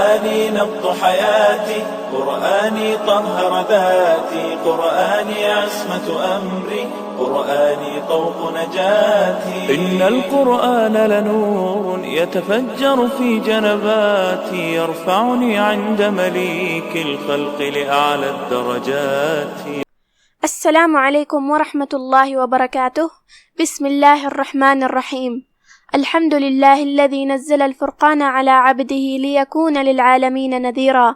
قرآني نبض حياتي، قرآني طهر ذاتي، قرآني عصمة أمري، قرآني طوق نجاتي. إن القرآن لنور يتفجر في جنباتي، يرفعني عند مليك الخلق لأعلى الدرجات. السلام علیکم ورحمۃ اللہ وبرکاتہ. بسم اللہ الرحمن الرحیم. الحمد للہ الذی نزل الفرقان على عبده ليكون للعالمین نذیرا،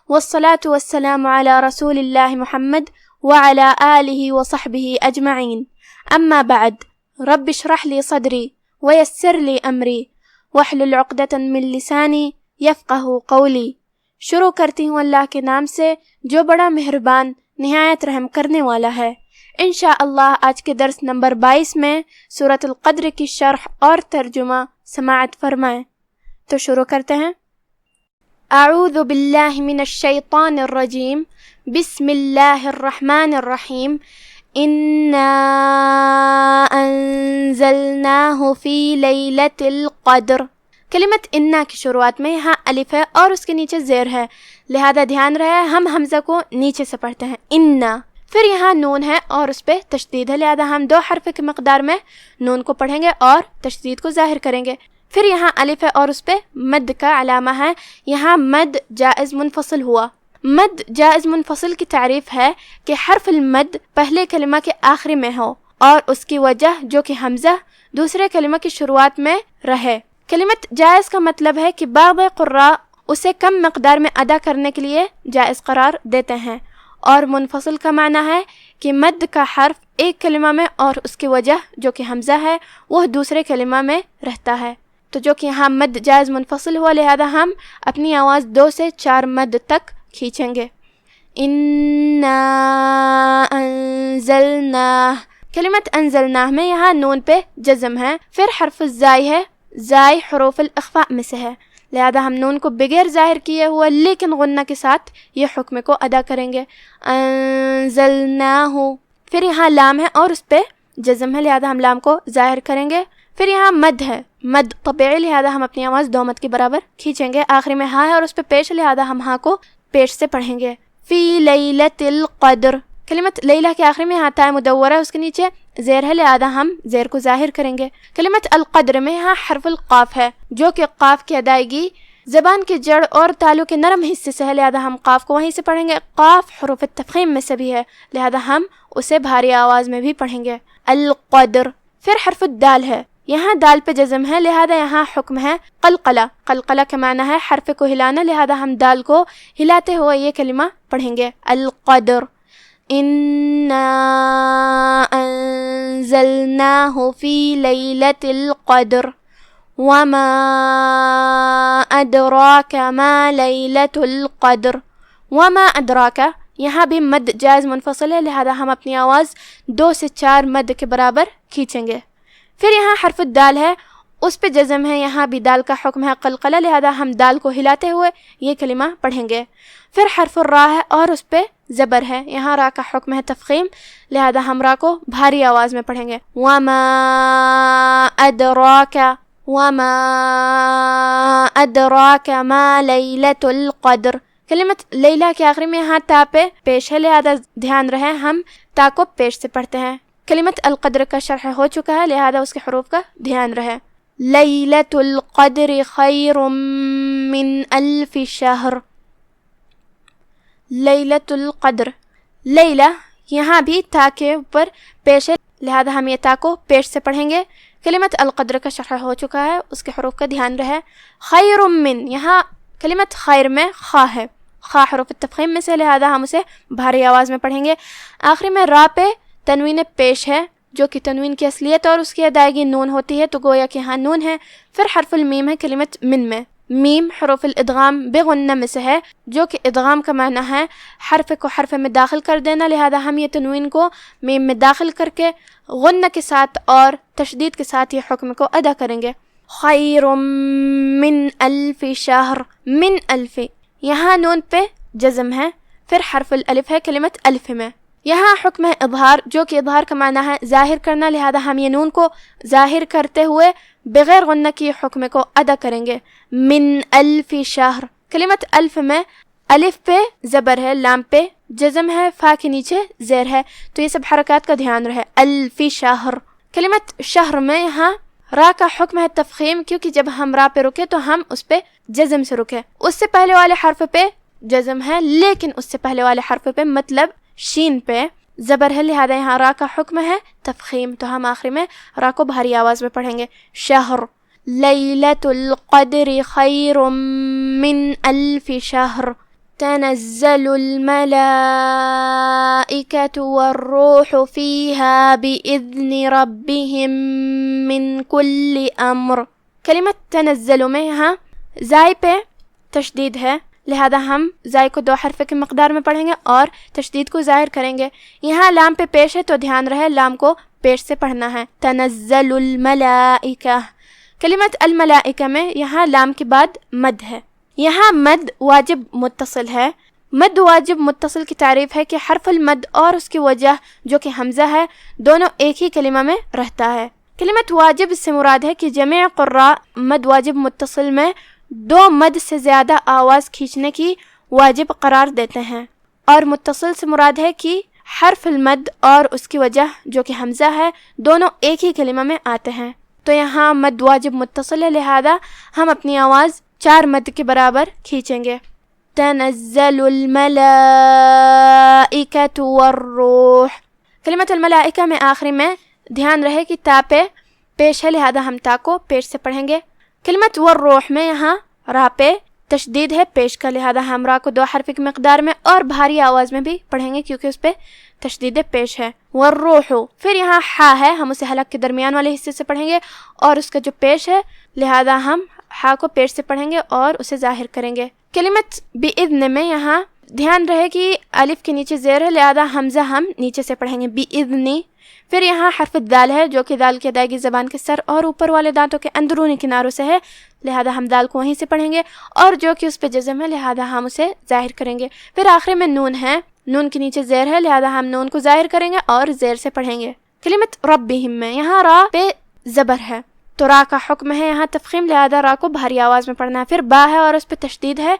والصلاة والسلام على رسول اللہ محمد وعلى آلہ وصحبہ اجمعین. اما بعد، رب اشرح لی صدری ویسر لی امری واحلل عقدۃ من لسانی یفقہوا قولی. شروع کرتی ہوں اللہ کے نام سے جو بڑا مہربان نہایت رحم کرنے والا ہے. انشاءاللہ آج کے درس نمبر 22 میں سورۃ القدر کی شرح اور ترجمہ سماعت فرمائیں. تو شروع کرتے ہیں. اعوذ باللہ من الشیطان الرجیم، بسم اللہ الرحمن الرحیم. انا انزلناہ فی لیلۃ القدر. کلمت انا کی شروعات میں یہاں الف ہے اور اس کے نیچے زیر ہے، لہذا دھیان رہے ہم حمزہ کو نیچے سے پڑھتے ہیں انا. پھر یہاں نون ہے اور اس پہ تشدید ہے، لہذا ہم 2 حرف کی مقدار میں نون کو پڑھیں گے اور تشدید کو ظاہر کریں گے. پھر یہاں الف ہے اور اس پہ مد کا علامہ ہے. یہاں مد جائز منفصل ہوا. مد جائز منفصل کی تعریف ہے کہ حرف المد پہلے کلمہ کے آخری میں ہو اور اس کی وجہ جو کہ حمزہ دوسرے کلمہ کی شروعات میں رہے. کلمت جائز کا مطلب ہے کہ بعض قراء اسے کم مقدار میں ادا کرنے کے لیے جائز قرار دیتے ہیں، اور منفصل کا معنی ہے کہ مد کا حرف ایک کلمہ میں اور اس کی وجہ جو کہ حمزہ ہے وہ دوسرے کلمہ میں رہتا ہے. تو جو کہ یہاں مد جائز منفصل ہوا، لہذا ہم اپنی آواز 2 سے 4 مد تک کھینچیں گے. انا انزلناہ. کلمت انزلناہ میں یہاں نون پہ جزم ہے. پھر حرف الزائی ہے، زائی حروف الاخفاء میں سے ہے، لہذا ہم نون کو بغیر ظاہر کیے ہوا لیکن غنہ کے ساتھ یہ حکم کو ادا کریں گے. انزلناہ. پھر یہاں لام ہے اور اس پہ جزم ہے، لہذا ہم لام کو ظاہر کریں گے. پھر یہاں مد ہے، مد طبیعی، لہذا ہم اپنی آواز 2 مد کے برابر کھینچیں گے. آخری میں ہاں ہے اور اس پہ پیش، لہذا ہم ہاں کو پیش سے پڑھیں گے. فی لیلۃ القدر. کلمت لیلہ کے آخری میں یہاں تاء مدورہ ہے، اس کے نیچے زیر ہے، لہذا ہم زیر کو ظاہر کریں گے. کلمت القدر میں یہاں حرف القاف ہے، جو کہ قاف کی ادائیگی زبان کے جڑ اور تالو کے نرم حصے سے ہے، لہذا ہم قاف کو وہیں سے پڑھیں گے. قاف حروف التفخیم میں سے بھی ہے، لہذا ہم اسے بھاری آواز میں بھی پڑھیں گے. القدر. پھر حرف الدال ہے، یہاں دال پہ جزم ہے، لہذا یہاں حکم ہے قلقلہ. قلقلہ کا معنی ہے حرف کو ہلانا، لہذا ہم دال کو ہلاتے ہوئے یہ کلمہ پڑھیں گے. القدر. انا انزلناہ فی لیلۃ القدر وما ادراک ما لیلۃ القدر. وما ادراک. یہاں بھی مد جائز منفصل ہے، لہذا ہم اپنی آواز 2 سے 4 مد کے برابر کھینچیں گے. پھر یہاں حرف الدال ہے، اس پہ جزم ہے، یہاں بھی دال کا حکم ہے قلقلہ، لہذا ہم دال کو ہلاتے ہوئے یہ کلمہ پڑھیں گے. پھر حرف الراء ہے اور اس پہ زبر ہے، یہاں را کا حکم ہے تفخیم، لہذا ہم را کو بھاری آواز میں پڑھیں گے. وما ادراک. وما ادراک ما لیلۃ القدر. کلمت لیلہ کے آخری میں یہاں تا پہ پیش ہے، لہذا دھیان رہے ہم تا کو پیش سے پڑھتے ہیں. کلمت القدر کا شرح ہو چکا ہے، لہذا اس کے حروف کا دھیان رہے. لیلۃ القدر خیر من الف شہر. لیلۃ القدر. لیلہ یہاں بھی تا کے اوپر پیش ہے، لہذا ہم یہ تا کو پیش سے پڑھیں گے. کلمت القدر کا شرح ہو چکا ہے، اس کے حروف کا دھیان رہے. خیر من. یہاں کلمت خیر میں خا ہے، خا حروف التفخیم میں سے، لہذا ہم اسے بھاری آواز میں پڑھیں گے. آخری میں را پہ تنوین پیش ہے، جو کہ تنوین کی اصلیت اور اس کی ادائیگی نون ہوتی ہے، تو گویا کہ یہاں نون ہے. پھر حرف المیم ہے کلمت من میں. میم حروف الادغام بغنہ میں سے ہے، جو کہ ادغام کا معنی ہے حرف کو حرف میں داخل کر دینا، لہذا ہم یہ تنوین کو میم میں داخل کر کے غنہ کے ساتھ اور تشدید کے ساتھ یہ حکم کو ادا کریں گے. خیر من الف شہر. من الف. یہاں نون پہ جزم ہے. پھر حرف الالف ہے کلمت الف میں. یہاں حکم ہے اظہار، جو کہ اظہار کا معنی ہے ظاہر کرنا، لہذا ہم یہ نون کو ظاہر کرتے ہوئے بغیر غنہ کی حکم کو ادا کریں گے. من الف شہر. کلمت الف میں الف پہ زبر ہے، لام پہ جزم ہے، فا کے نیچے زیر ہے، تو یہ سب حرکات کا دھیان رہے. الفی شہر. کلمت شہر میں یہاں را کا حکم ہے تفخیم، کیونکہ جب ہم را پہ رکے تو ہم اس پہ جزم سے رکے. اس سے پہلے والے حرف پہ جزم ہے، لیکن اس سے پہلے والے حرف پہ مطلب شین پہ زبر ہے، لہذا یہاں را کا حکم ہے تفخیم، تو ہم آخری میں را کو بھاری آواز میں پڑھیں گے. شہر. لیلۃ القدر خیر من الف شہر. تنزل الملائکۃ والروح فیہا بإذن ربہم من کل امر. کلمت تنزل میں یہاں زائی پہ تشدید ہے، لہذا ہم زائی کو 2 حرف کے مقدار میں پڑھیں گے اور تشدید کو ظاہر کریں گے. یہاں لام پہ پیش ہے تو دھیان رہے لام کو پیش سے پڑھنا ہے. تنزل الملائکہ. کلمت الملائکہ میں یہاں لام کے بعد مد ہے. یہاں مد واجب متصل ہے. مد واجب متصل کی تعریف ہے کہ حرف المد اور اس کی وجہ جو کہ حمزہ ہے دونوں ایک ہی کلمہ میں رہتا ہے. کلمت واجب سے مراد ہے کہ جميع قراء مد واجب متصل میں 2 مد سے زیادہ آواز کھینچنے کی واجب قرار دیتے ہیں، اور متصل سے مراد ہے کہ حرف المد اور اس کی وجہ جو کہ حمزہ ہے دونوں ایک ہی کلمہ میں آتے ہیں. تو یہاں مد واجب متصل ہے، لہذا ہم اپنی آواز 4 مد کے برابر کھینچیں گے. تنزل الملائکۃ والروح. کلمت الملائکہ میں آخری میں دھیان رہے کہ تا پہ پیش ہے، لہذا ہم تا کو پیش سے پڑھیں گے. کلمت والروح میں یہاں را پہ تشدید ہے پیش کا، لہذا ہم را کو 2 حرف کی مقدار میں اور بھاری آواز میں بھی پڑھیں گے کیونکہ اس پہ تشدید پیش ہے. والروح. پھر یہاں حا ہے، ہم اسے حلق کے درمیان والے حصے سے پڑھیں گے اور اس کا جو پیش ہے لہذا ہم حا کو پیش سے پڑھیں گے اور اسے ظاہر کریں گے. کلمت بِإِذْنِ میں یہاں دھیان رہے کہ الف کے نیچے زیر ہے، لہذا حمزہ ہم نیچے سے پڑھیں گے. بِإِذْنِ. پھر یہاں حرف دال ہے جو کہ دال کی ادائیگی زبان کے سر اور اوپر والے دانتوں کے اندرونی کناروں سے ہے، لہذا ہم دال کو وہیں سے پڑھیں گے، اور جو کہ اس پہ جزم ہے لہذا ہم اسے ظاہر کریں گے. پھر آخر میں نون ہے، نون کے نیچے زیر ہے لہذا ہم نون کو ظاہر کریں گے اور زیر سے پڑھیں گے. کلمت ربہم میں یہاں را پہ زبر ہے تو را کا حکم ہے یہاں تفخیم، لہذا را کو بھاری آواز میں پڑھنا ہے. پھر با ہے اور اس پہ تشدید ہے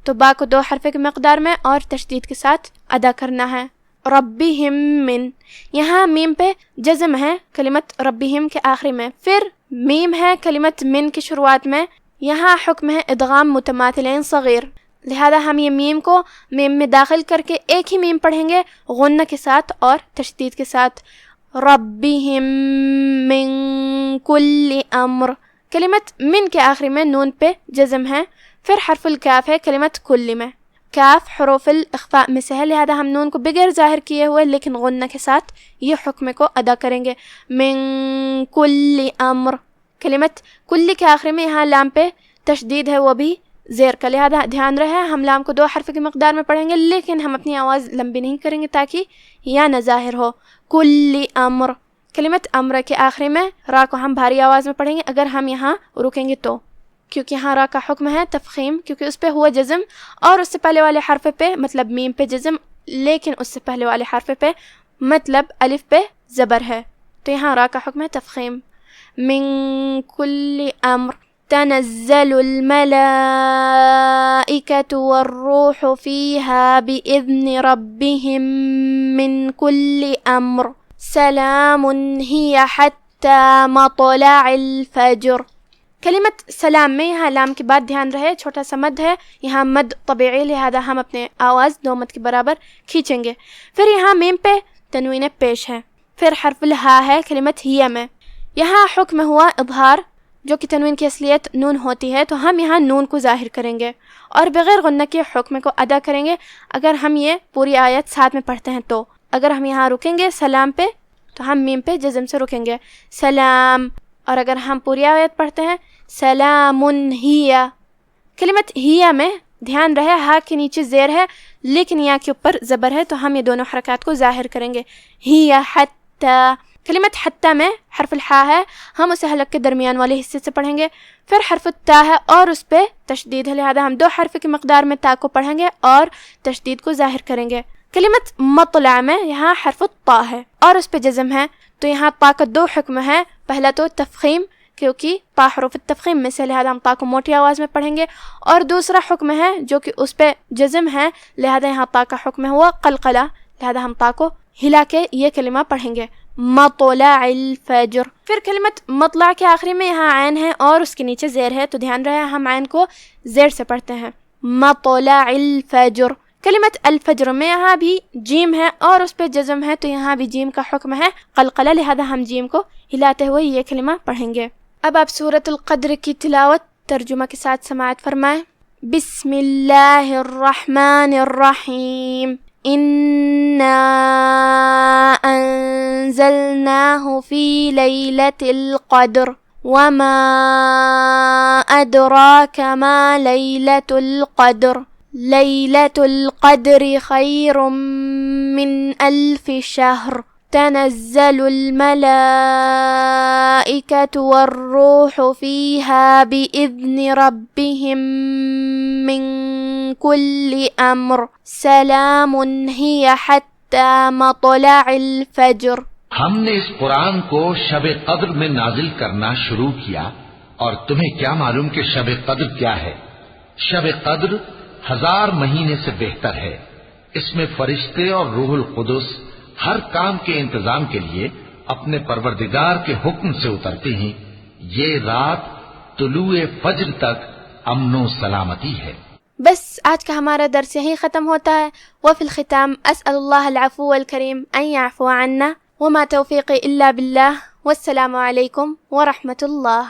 تو با کو 2 حرف کے مقدار میں اور تشدید کے ساتھ ادا کرنا ہے. ربہم من. یہاں میم پہ جزم ہے کلمت ربہم کے آخری میں، پھر میم ہے کلمت من کی شروعات میں. یہاں حکم ہے ادغام متماثلین صغیر، لہذا ہم یہ میم کو میم میں داخل کر کے ایک ہی میم پڑھیں گے غنہ کے ساتھ اور تشدید کے ساتھ. ربہم من کل امر. کلمت من کے آخری میں نون پہ جزم ہے. پھر حرف الکاف ہے کلمت کل میں. کاف حروف الاخفاء میں سے ہے، لہذا ہم نون کو بغیر ظاہر کیے ہوئے لیکن غنہ کے ساتھ یہ حکم کو ادا کریں گے. من کل امر. کلمت کل کے آخری میں یہاں لام پہ تشدید ہے، وہ بھی زیر کا، لہذا دھیان رہے ہم لام کو 2 حرف کی مقدار میں پڑھیں گے لیکن ہم اپنی آواز لمبی نہیں کریں گے تاکہ یا نہ ظاہر ہو. کل امر. کلمت امر کے آخری میں را کو ہم بھاری آواز میں پڑھیں گے اگر ہم یہاں رکیں گے تو، کیونکہ یہاں را کا حکم ہے تفخیم، کیونکہ اس پہ ہوا جزم اور اس سے پہلے والے حرف پہ مطلب میم پہ جزم، لیکن اس سے پہلے والے حرف پہ مطلب الف پہ زبر ہے، تو یہاں را کا حکم ہے تفخیم. من کل امر. تنزل الملائکۃ والروح فیہا بإذن ربہم من کل امر. سلام ہی حتی مطلع الفجر. کلمت سلام میں یہاں لام کے بعد دھیان رہے چھوٹا سا مد ہے، یہاں مد طبیعی لہذا ہم اپنے آواز 2 مد کے برابر کھینچیں گے. پھر یہاں میم پہ تنوین پیش ہے. پھر حرف الہا ہے کلمت ہی میں. یہاں حکم ہوا اظہار جو کہ تنوین کی اصلیت نون ہوتی ہے، تو ہم یہاں نون کو ظاہر کریں گے اور بغیر غنہ کے حکم کو ادا کریں گے اگر ہم یہ پوری آیت ساتھ میں پڑھتے ہیں تو. اگر ہم یہاں رکیں گے سلام پہ تو ہم میم پہ جزم سے رکیں گے سلام، اور اگر ہم پوری آیت پڑھتے ہیں سلام ہی. کلمت ہی میں دھیان رہے ہا کے نیچے زیر ہے لیکن یا کے اوپر زبر ہے تو ہم یہ دونوں حرکات کو ظاہر کریں گے. ہی حتی. کلمت حتی میں حرف الحا ہے، ہم اسے حلق کے درمیان والے حصے سے پڑھیں گے. پھر حرف التا ہے اور اس پہ تشدید ہے، لہذا ہم 2 حرف کی مقدار میں تا کو پڑھیں گے اور تشدید کو ظاہر کریں گے. کلمت مطلع میں یہاں حرف الطا ہے اور اس پہ جزم ہے، تو یہاں تا کا 2 حکم ہے. پہلا تو تفخیم کیونکہ تا حروف التفخیم میں سے، لہذا ہم تا کو موٹی آواز میں پڑھیں گے. اور دوسرا حکم ہے جو کہ اس پہ جزم ہے، لہذا یہاں تا کا حکم ہوا قلقلہ، لہذا ہم تا کو ہلا کے یہ کلمہ پڑھیں گے مطلع الفجر. پھر کلمت مطلع کے آخری میں یہاں عین ہے اور اس کے نیچے زیر ہے، تو دھیان رہے ہم عین کو زیر سے پڑھتے ہیں مطلع الفجر. کلمت الفجر میں یہاں بھی جیم ہے اور اس پہ جزم ہے، تو یہاں بھی جیم کا حکم ہے قلقلہ، لہذا ہم جیم کو ہلاتے ہوئے یہ کلمہ پڑھیں گے. اب آپ سورۃ القدر کی تلاوت ترجمہ کے ساتھ سماعت فرمائیں. بسم اللہ الرحمن الرحیم انا انزلناہ فی لیلۃ القدر وما ادراک ما لیلۃ القدر لیلۃ القدر خیر من الف شہر تنزل الملائکۃ والروح فیہا بإذن ربہم من کل امر سلام ہی حتی مطلع الفجر. ہم نے اس قرآن کو شب قدر میں نازل کرنا شروع کیا، اور تمہیں کیا معلوم کہ شب قدر کیا ہے؟ شب قدر 1000 مہینے سے بہتر ہے. اس میں فرشتے اور روح القدس ہر کام کے انتظام کے لیے اپنے پروردگار کے حکم سے اترتے ہیں. یہ رات طلوع فجر تک امن و سلامتی ہے. بس آج کا ہمارا درس یہیں ختم ہوتا ہے. وفی الختام اسأل اللہ العفو الکریم ان یعفو عنا وما توفیقی الا باللہ والسلام علیکم ورحمۃ اللہ.